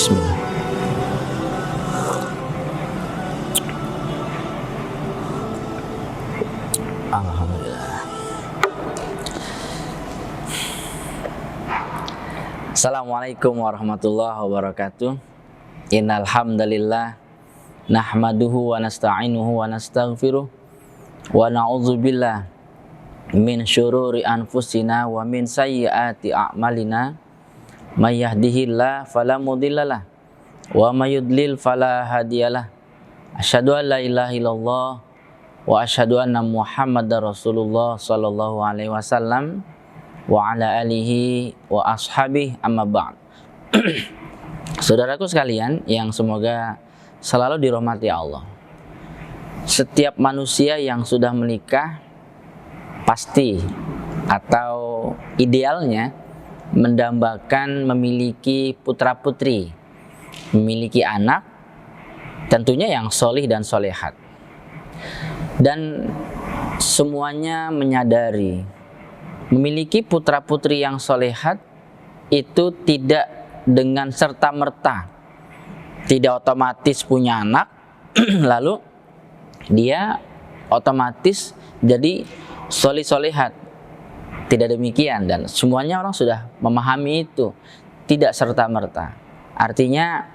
Bismillah. Alhamdulillah. Assalamualaikum warahmatullahi wabarakatuh. Innal hamdalillah nahmaduhu wa nasta'inuhu wa nastaghfiruh wa na'udzubillah min syururi anfusina wa min sayyiati a'malina. May yahdihillahu fala mudhillalah wa may yudlil fala hadiyalah. Asyhadu an la ilaha illallah wa asyhadu anna Muhammadar Rasulullah sallallahu alaihi wasallam wa ala alihi wa ashabihi amma ba'd. Saudaraku sekalian yang semoga selalu dirahmati Allah. Setiap manusia yang sudah menikah pasti atau idealnya mendambakan memiliki putra-putri, memiliki anak, tentunya yang solih dan solehat. Dan semuanya menyadari memiliki putra-putri yang solehat itu tidak dengan serta-merta, tidak otomatis punya anak, lalu dia otomatis jadi solih-solehat. Tidak demikian, dan semuanya orang sudah memahami itu, tidak serta-merta. Artinya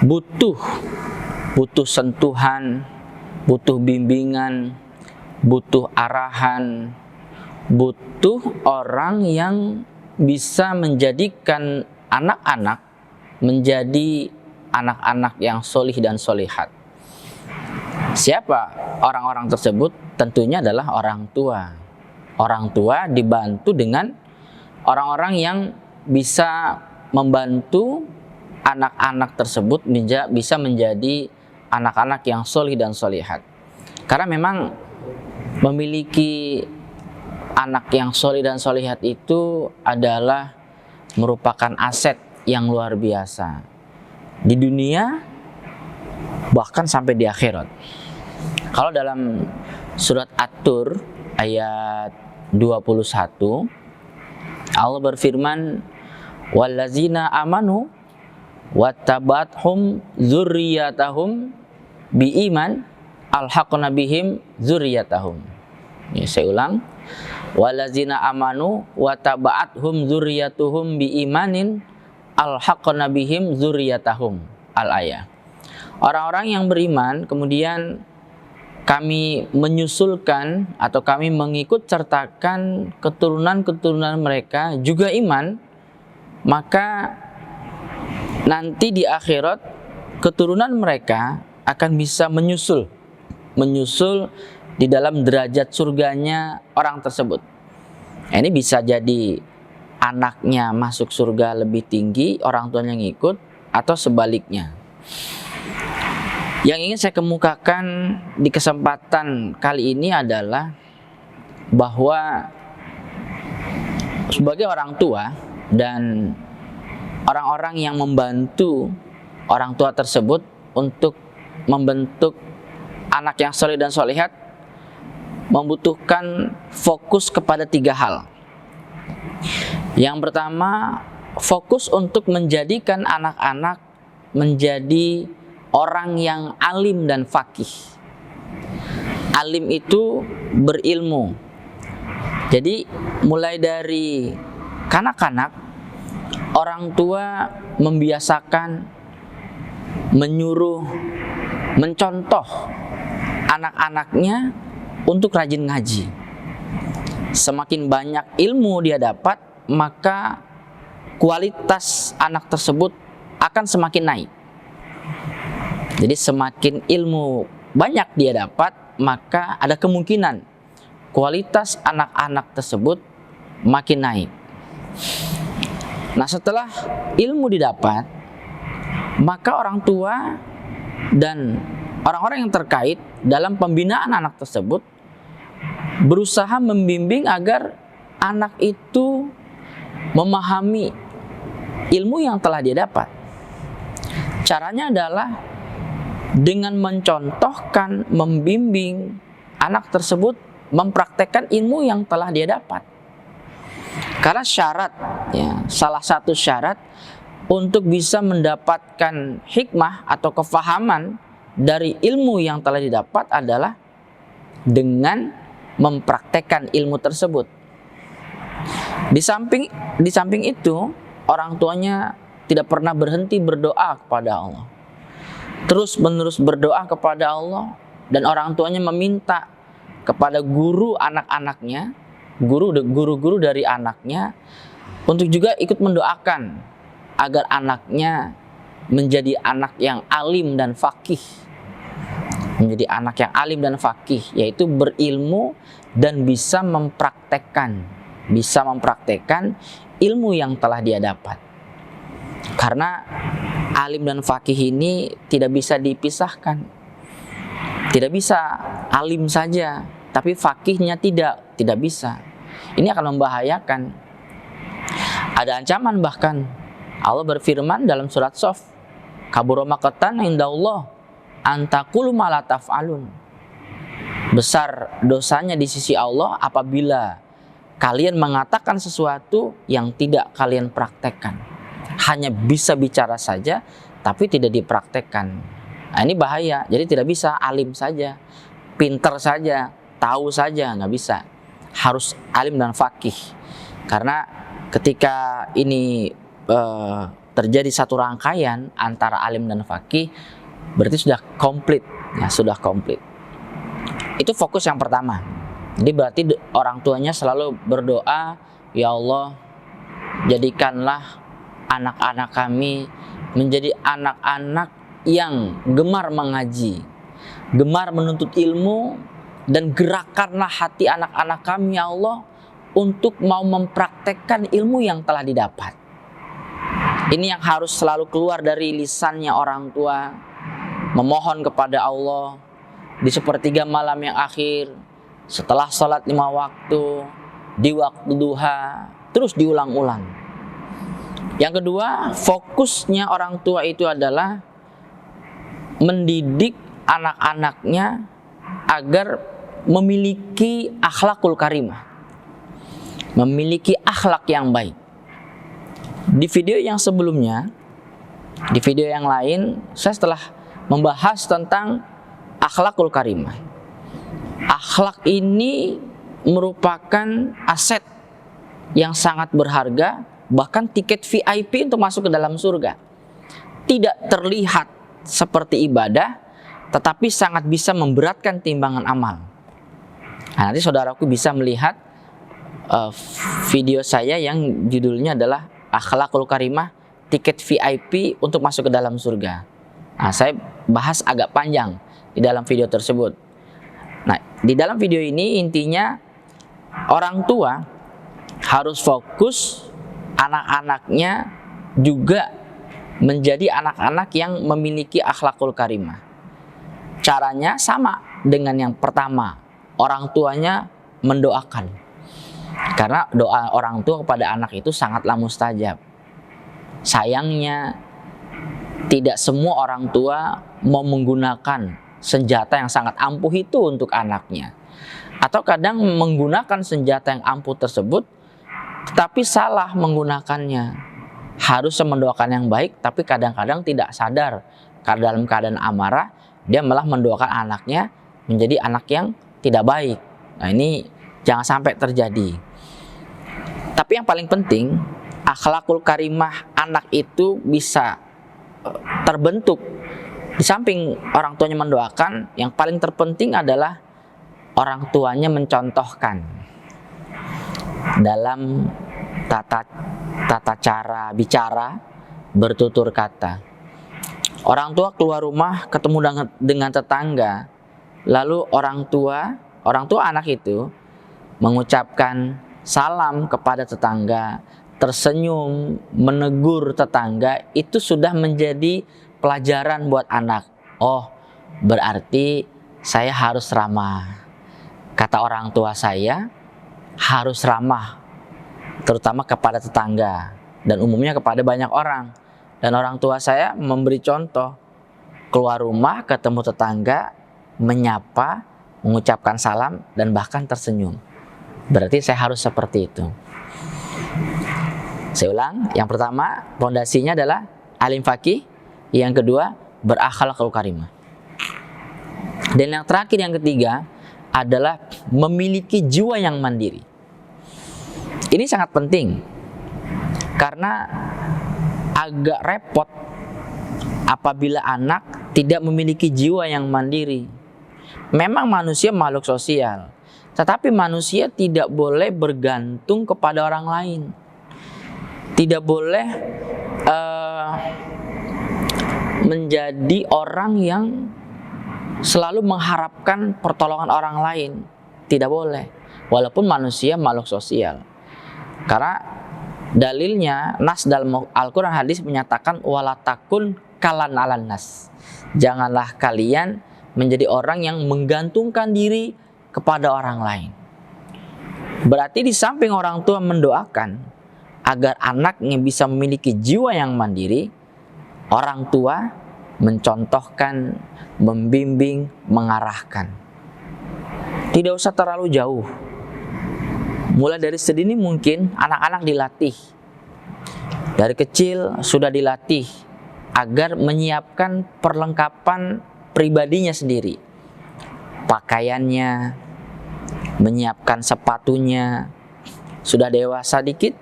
butuh sentuhan, butuh bimbingan, butuh arahan, butuh orang yang bisa menjadikan anak-anak menjadi anak-anak yang solih dan solihat. Siapa orang-orang tersebut? Tentunya adalah orang tua. Orang tua dibantu dengan orang-orang yang bisa membantu anak-anak tersebut bisa menjadi anak-anak yang solih dan solihat. Karena memang memiliki anak yang solih dan solihat itu adalah merupakan aset yang luar biasa di dunia bahkan sampai di akhirat. Kalau dalam surat At-Tur ayat 21 Allah berfirman, wallazina amanu wattabathum dzurriyyatahum biiman alhaqna bihim dzurriyyatahum. Ini saya ulang, wallazina amanu wattabathum dzurriyyatuhum biimanin alhaqna bihim dzurriyyatahum. Al-ayah. Orang-orang yang beriman kemudian kami menyusulkan atau kami mengikut sertakan keturunan-keturunan mereka juga iman, maka nanti di akhirat keturunan mereka akan bisa menyusul di dalam derajat surganya orang tersebut. Ini bisa jadi anaknya masuk surga lebih tinggi, orang tuanya ngikut, atau sebaliknya. Yang ingin saya kemukakan di kesempatan kali ini adalah bahwa sebagai orang tua dan orang-orang yang membantu orang tua tersebut untuk membentuk anak yang soleh dan solehat membutuhkan fokus kepada 3 hal. Yang pertama, fokus untuk menjadikan anak-anak menjadi orang yang alim dan faqih. Alim itu berilmu. Jadi mulai dari kanak-kanak, orang tua membiasakan, menyuruh, mencontoh anak-anaknya untuk rajin ngaji. Semakin banyak ilmu dia dapat, maka kualitas anak tersebut akan semakin naik. Jadi semakin ilmu banyak dia dapat, maka ada kemungkinan kualitas anak-anak tersebut makin naik. Nah, setelah ilmu didapat, maka orang tua dan orang-orang yang terkait dalam pembinaan anak tersebut berusaha membimbing agar anak itu memahami ilmu yang telah dia dapat. Caranya adalah dengan mencontohkan, membimbing anak tersebut mempraktekkan ilmu yang telah dia dapat. Karena syarat, ya, salah satu syarat untuk bisa mendapatkan hikmah atau kefahaman dari ilmu yang telah didapat adalah dengan mempraktekkan ilmu tersebut. Di samping itu, orang tuanya tidak pernah berhenti berdoa kepada Allah. Terus menerus berdoa kepada Allah, dan orang tuanya meminta kepada guru anak-anaknya, guru-guru dari anaknya untuk juga ikut mendoakan agar anaknya menjadi anak yang alim dan faqih. Menjadi anak yang alim dan faqih, yaitu berilmu dan bisa mempraktekkan ilmu yang telah dia dapat. Karena alim dan faqih ini tidak bisa dipisahkan. Tidak bisa alim saja, tapi faqihnya tidak bisa. Ini akan membahayakan. Ada ancaman bahkan. Allah berfirman dalam surat Shaf, kabura maqtan indallah antaqulu ma la taf'alun. Besar dosanya di sisi Allah apabila kalian mengatakan sesuatu yang tidak kalian praktekkan. Hanya bisa bicara saja tapi tidak dipraktekkan. Nah, ini bahaya. Jadi tidak bisa alim saja, pinter saja, tahu saja, nggak bisa. Harus alim dan faqih. Karena ketika ini terjadi satu rangkaian antara alim dan faqih, berarti sudah komplit, ya, sudah komplit. Itu fokus yang pertama. Jadi berarti orang tuanya selalu berdoa, ya Allah, jadikanlah anak-anak kami menjadi anak-anak yang gemar mengaji, gemar menuntut ilmu, dan gerakanlah hati anak-anak kami, ya Allah, untuk mau mempraktekkan ilmu yang telah didapat. Ini yang harus selalu keluar dari lisannya orang tua, memohon kepada Allah di sepertiga malam yang akhir, setelah sholat 5 waktu, di waktu duha, terus diulang-ulang. Yang kedua, fokusnya orang tua itu adalah mendidik anak-anaknya agar memiliki akhlakul karimah, memiliki akhlak yang baik. Di video yang sebelumnya, di video yang lain, saya setelah membahas tentang akhlakul karimah. Akhlak ini merupakan aset yang sangat berharga, bahkan tiket VIP untuk masuk ke dalam surga. Tidak terlihat seperti ibadah, tetapi sangat bisa memberatkan timbangan amal. Nah, nanti saudaraku bisa melihat video saya yang judulnya adalah Akhlakul Karimah, tiket VIP untuk masuk ke dalam surga. Nah, saya bahas agak panjang di dalam video tersebut. Nah, di dalam video ini intinya orang tua harus fokus anak-anaknya juga menjadi anak-anak yang memiliki akhlakul karimah. Caranya sama dengan yang pertama, orang tuanya mendoakan. Karena doa orang tua kepada anak itu sangatlah mustajab. Sayangnya tidak semua orang tua mau menggunakan senjata yang sangat ampuh itu untuk anaknya. Atau kadang menggunakan senjata yang ampuh tersebut tetapi salah menggunakannya. Harusnya mendoakan yang baik, tapi kadang-kadang tidak sadar karena dalam keadaan amarah dia malah mendoakan anaknya menjadi anak yang tidak baik. Nah, ini jangan sampai terjadi. Tapi yang paling penting, akhlakul karimah anak itu bisa terbentuk. Di samping orang tuanya mendoakan, yang paling terpenting adalah orang tuanya mencontohkan dalam tata cara bicara, bertutur kata. Orang tua keluar rumah ketemu dengan tetangga, lalu orang tua anak itu mengucapkan salam kepada tetangga, tersenyum, menegur tetangga, itu sudah menjadi pelajaran buat anak. Oh, berarti saya harus ramah. Kata orang tua saya, harus ramah, terutama kepada tetangga dan umumnya kepada banyak orang. Dan orang tua saya memberi contoh, keluar rumah ketemu tetangga, menyapa, mengucapkan salam, dan bahkan tersenyum. Berarti saya harus seperti itu. Saya ulang, yang pertama pondasinya adalah alim faqih, yang kedua berakhlakul karimah. Dan yang terakhir, yang ketiga adalah memiliki jiwa yang mandiri. Ini sangat penting karena agak repot apabila anak tidak memiliki jiwa yang mandiri. Memang manusia makhluk sosial, tetapi manusia tidak boleh bergantung kepada orang lain. Tidak boleh menjadi orang yang selalu mengharapkan pertolongan orang lain. Tidak boleh, walaupun manusia makhluk sosial. Karena dalilnya nas dalam Al-Quran hadis menyatakan walatakun kalan alan nas. Janganlah kalian menjadi orang yang menggantungkan diri kepada orang lain. Berarti di samping orang tua mendoakan agar anaknya bisa memiliki jiwa yang mandiri, orang tua mencontohkan, membimbing, mengarahkan. Tidak usah terlalu jauh. Mulai dari sedini mungkin anak-anak dilatih. Dari kecil sudah dilatih agar menyiapkan perlengkapan pribadinya sendiri. Pakaiannya, menyiapkan sepatunya. Sudah dewasa dikit,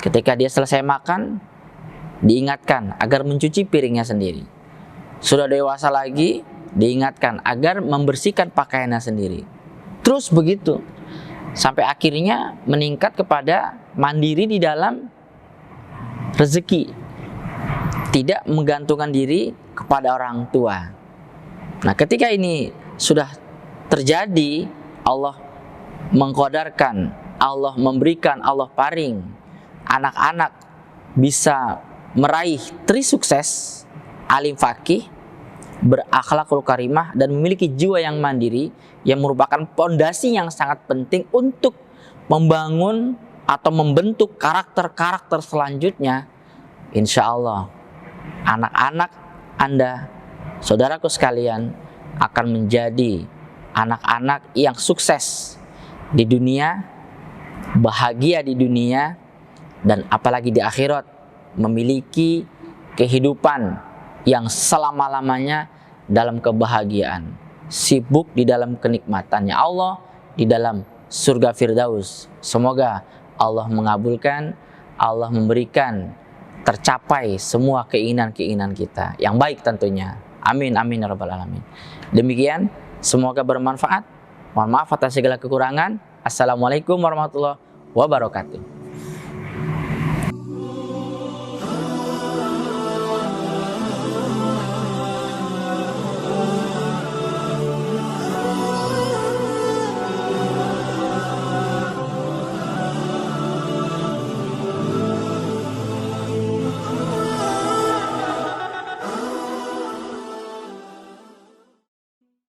ketika dia selesai makan, diingatkan agar mencuci piringnya sendiri. Sudah dewasa lagi, diingatkan agar membersihkan pakaiannya sendiri. Terus begitu, sampai akhirnya meningkat kepada mandiri di dalam rezeki. Tidak menggantungkan diri kepada orang tua. Nah, ketika ini sudah terjadi, Allah mengqadarkan, Allah memberikan, Allah paring, anak-anak bisa meraih trisukses, alim faqih, berakhlakul karimah, dan memiliki jiwa yang mandiri, yang merupakan pondasi yang sangat penting untuk membangun atau membentuk karakter-karakter selanjutnya. Insya Allah anak-anak Anda, saudaraku sekalian, akan menjadi anak-anak yang sukses di dunia, bahagia di dunia, dan apalagi di akhirat memiliki kehidupan yang selama-lamanya dalam kebahagiaan, sibuk di dalam kenikmatannya Allah, di dalam surga Firdaus. Semoga Allah mengabulkan, Allah memberikan tercapai semua keinginan-keinginan kita yang baik tentunya. Amin, amin ya rabbal alamin. Demikian, semoga bermanfaat. Mohon maaf atas segala kekurangan. Assalamualaikum warahmatullahi wabarakatuh.